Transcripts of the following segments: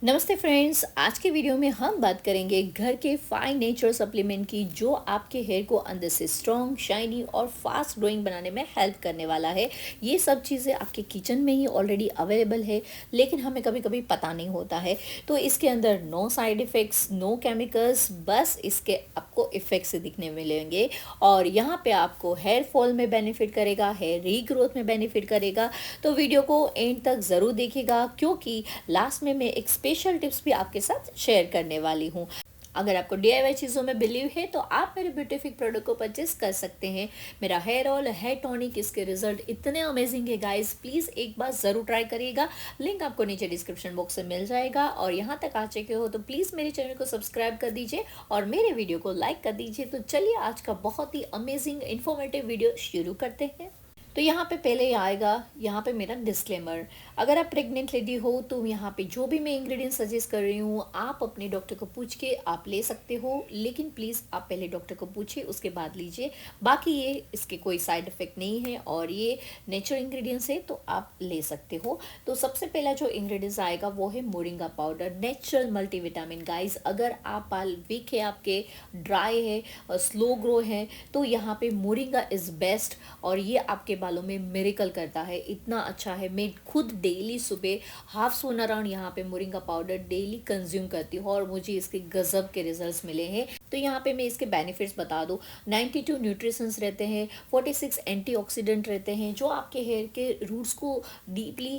नमस्ते फ्रेंड्स, आज के वीडियो में हम बात करेंगे घर के 5 नेचुरल सप्लीमेंट की जो आपके हेयर को अंदर से स्ट्रॉन्ग, शाइनी और फास्ट ग्रोइंग बनाने में हेल्प करने वाला है। ये सब चीज़ें आपके किचन में ही ऑलरेडी अवेलेबल है, लेकिन हमें कभी कभी पता नहीं होता है। तो इसके अंदर no side effects, no chemicals, बस इसके आपको इफ़ेक्ट्स दिखने मिलेंगे। और यहाँ पे आपको हेयर फॉल में बेनिफिट करेगा, हेयर रीग्रोथ में बेनिफिट करेगा। तो वीडियो को एंड तक ज़रूर देखिएगा, क्योंकि लास्ट में मैं एक स्पेशल टिप्स भी आपके साथ शेयर करने वाली हूँ। अगर आपको DIY चीज़ों में बिलीव है तो आप मेरे ब्यूटीफिक प्रोडक्ट को परचेस कर सकते हैं। मेरा हेयर ऑयल, हेयर टॉनिक, इसके रिजल्ट इतने अमेजिंग है गाइस, प्लीज़ एक बार ज़रूर ट्राई करिएगा। लिंक आपको नीचे डिस्क्रिप्शन बॉक्स में मिल जाएगा। और यहाँ तक आ चुके हो तो प्लीज़ मेरे चैनल को सब्सक्राइब कर दीजिए और मेरे वीडियो को लाइक कर दीजिए। तो चलिए आज का बहुत ही अमेजिंग इन्फॉर्मेटिव वीडियो शुरू करते हैं। तो यहाँ पे पहले आएगा यहाँ पे मेरा डिस्क्लेमर। अगर आप प्रेग्नेंट लेडी हो तो यहाँ पे जो भी मैं इंग्रेडिएंट सजेस्ट कर रही हूँ आप अपने डॉक्टर को पूछ के आप ले सकते हो, लेकिन प्लीज़ आप पहले डॉक्टर को पूछिए उसके बाद लीजिए। बाकी ये इसके कोई साइड इफ़ेक्ट नहीं है और ये नेचुरल इंग्रेडिएंट्स है तो आप ले सकते हो। तो सबसे पहला जो इंग्रेडिएंट्स आएगा वो है moringa powder, natural multivitamin. Guys, अगर आप बाल वीक है, आपके ड्राई है, स्लो ग्रो है, तो यहाँ पे मोरिंगा इज़ बेस्ट और ये आपके बालों में मिरेकल करता है। इतना अच्छा है, मैं खुद डेली सुबह हाफ सोन अराउंड यहाँ पे मोरिंगा पाउडर डेली कंज्यूम करती हूँ और मुझे इसके गजब के रिजल्ट्स मिले हैं। तो यहाँ पे मैं इसके बेनिफिट्स बता दूँ। 92 न्यूट्रिशंस रहते हैं, 46 एंटीऑक्सीडेंट रहते हैं जो आपके हेयर के रूट्स को डीपली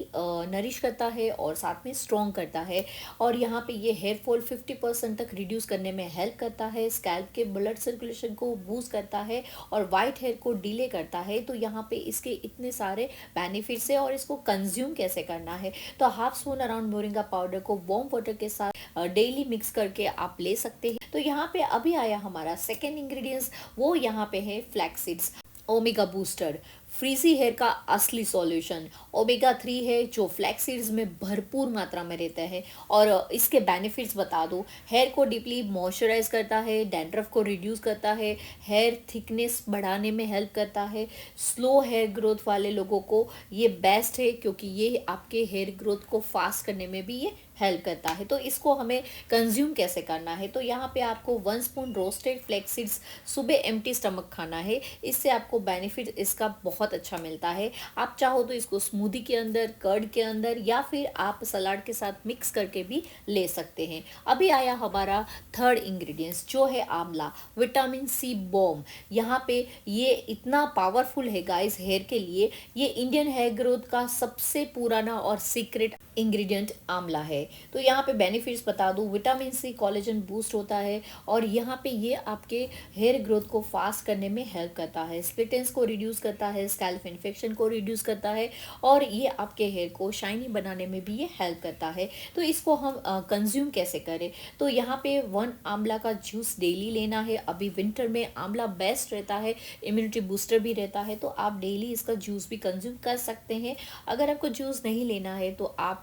नरिश करता है और साथ में स्ट्रॉन्ग करता है। और यहाँ पे ये हेयर फॉल 50% तक रिड्यूस करने में हेल्प करता है, स्कैल्प के ब्लड सर्कुलेशन को बूस्ट करता है और वाइट हेयर को डिले करता है। तो यहाँ पे इसके इतने सारे बेनिफिट्स है। और इसको कंज्यूम कैसे करना है, तो half spoon around moringa powder को वार्म वाटर के साथ डेली मिक्स करके आप ले सकते हैं। तो यहाँ पे अभी आया हमारा सेकेंड इंग्रेडिएंट्स, वो यहाँ पे है flax seeds, omega booster, frizzy hair का असली सॉल्यूशन। ओमेगा 3 है जो फ्लैक्स सीड्स में भरपूर मात्रा में रहता है। और इसके बेनिफिट्स बता दूँ, हेयर को डीपली मॉइस्चराइज करता है, डैंड्रफ को रिड्यूस करता है, हेयर थिकनेस बढ़ाने में हेल्प करता है। स्लो हेयर ग्रोथ वाले लोगों को ये बेस्ट है, क्योंकि ये आपके हेयर ग्रोथ को फास्ट करने में भी ये हेल्प करता है। तो इसको हमें कंज्यूम कैसे करना है, तो यहाँ पे आपको 1 स्पून रोस्टेड फ्लैक्स सीड्स सुबह एम्प्टी स्टमक खाना है। इससे आपको बेनिफिट इसका बहुत अच्छा मिलता है। आप चाहो तो इसको स्मूदी के अंदर, कर्ड के अंदर या फिर आप सलाद के साथ मिक्स करके भी ले सकते हैं। अभी आया हमारा थर्ड इंग्रेडिएंट्स जो है आंवला, विटामिन सी बॉम। यहाँ पे ये इतना पावरफुल है गाइस हेयर के लिए। ये इंडियन हेयर ग्रोथ का सबसे पुराना और सीक्रेट इंग्रेडिएंट आंवला है। तो यहाँ पे बेनिफिट्स बता दूँ, विटामिन सी कोलेजन बूस्ट होता है और यहाँ पे ये आपके हेयर ग्रोथ को फास्ट करने में हेल्प करता है, स्प्लिट एंड्स को रिड्यूस करता है, स्कैल्प इन्फेक्शन को रिड्यूस करता है और ये आपके हेयर को शाइनी बनाने में भी ये हेल्प करता है। तो इसको हम कंज्यूम कैसे करें, तो यहाँ पे 1 आंवला का जूस डेली लेना है। अभी विंटर में आंवला बेस्ट रहता है, इम्यूनिटी बूस्टर भी रहता है, तो आप डेली इसका जूस भी कंज्यूम कर सकते हैं। अगर आपको जूस नहीं लेना है तो आप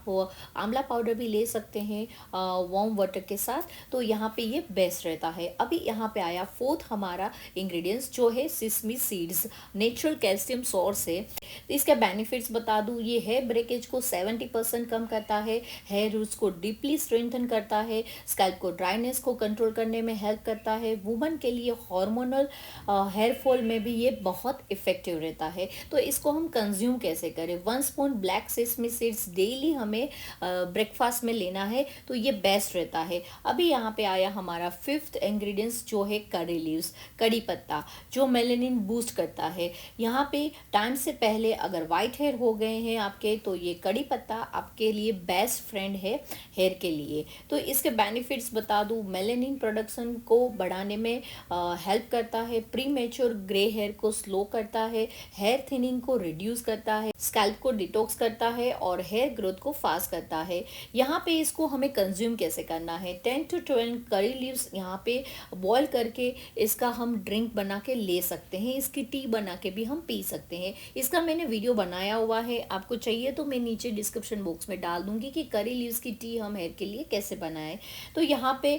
आंवला पाउडर भी ले सकते हैं वार्म वाटर के साथ। तो यहाँ पे ये बेस्ट रहता है। अभी यहाँ पे आया फोर्थ हमारा इंग्रेडिएंट्स जो है sesame seeds, natural calcium source है। तो इसके बेनिफिट्स बता दूँ, ये हेयर ब्रेकेज को 70% कम करता है, हेयर रूट्स को डीपली स्ट्रेंथन करता है, स्कैल्प को ड्राइनेस को कंट्रोल करने में हेल्प करता है। वुमन के लिए हार्मोनल हेयर फॉल में भी ये बहुत इफेक्टिव रहता है। तो इसको हम कंज्यूम कैसे करें, 1 spoon black sesame seeds daily हमें ब्रेकफास्ट में लेना है, तो ये बेस्ट रहता है। अभी यहाँ पे आया हमारा फिफ्थ इंग्रेडिएंट्स जो है करी लीव्स, कड़ी पत्ता, जो मेलेनिन बूस्ट करता है। यहाँ पे टाइम से पहले अगर वाइट हेयर हो गए हैं आपके, तो ये कड़ी पत्ता आपके लिए बेस्ट फ्रेंड है हेयर के लिए। तो इसके बेनिफिट्स बता दूँ, मेलेनिन प्रोडक्शन को बढ़ाने में हेल्प करता है, प्री मैच्योर ग्रे हेयर को स्लो करता है, हेयर थिनिंग को रिड्यूस करता है, स्कैल्प को डिटॉक्स करता है और हेयर ग्रोथ को फास्ट करता है। यहाँ पे इसको हमें कंज्यूम कैसे करना है, 10 to 12 करी लीव्स यहाँ पे बॉईल करके इसका हम ड्रिंक बना के ले सकते हैं, इसकी टी बना के भी हम पी सकते हैं। इसका मैंने वीडियो बनाया हुआ है, आपको चाहिए तो मैं नीचे डिस्क्रिप्शन बॉक्स में डाल दूंगी कि करी लीव्स की टी हम हेयर के लिए कैसे बनाएं। तो यहाँ पे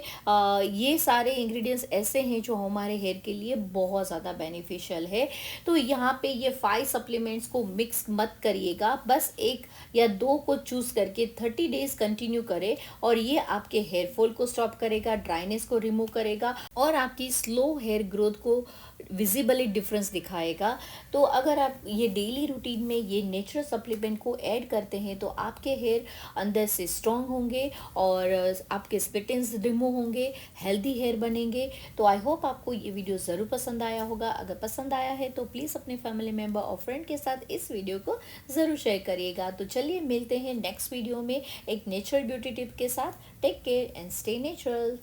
ये सारे इंग्रेडिएंट्स ऐसे हैं जो हमारे हेयर के लिए बहुत ज़्यादा बेनिफिशियल है। तो यहाँ पे ये 5 सप्लीमेंट्स को मिक्स मत मत करिएगा, बस 1 या 2 को चूज़ करके 30 डेज़ कंटिन्यू करें और ये आपके हेयर फॉल को स्टॉप करेगा, ड्राइनेस को रिमूव करेगा और आपकी स्लो हेयर ग्रोथ को विजिबली डिफरेंस दिखाएगा। तो अगर आप ये डेली रूटीन में ये नेचुरल सप्लीमेंट को ऐड करते हैं तो आपके हेयर अंदर से स्ट्रॉन्ग होंगे और आपके स्प्लिट एंड्स रिमूव होंगे, हेल्दी हेयर बनेंगे। तो आई होप आपको ये वीडियो ज़रूर पसंद आया होगा। अगर पसंद आया है तो प्लीज़ अपने फैमिली मेम्बर और फ्रेंड के साथ इस वीडियो को ज़रूर शेयर करिएगा। तो चलिए मिलते हैं नेक्स्ट वीडियो में एक नेचुरल ब्यूटी टिप के साथ। Take care and stay natural.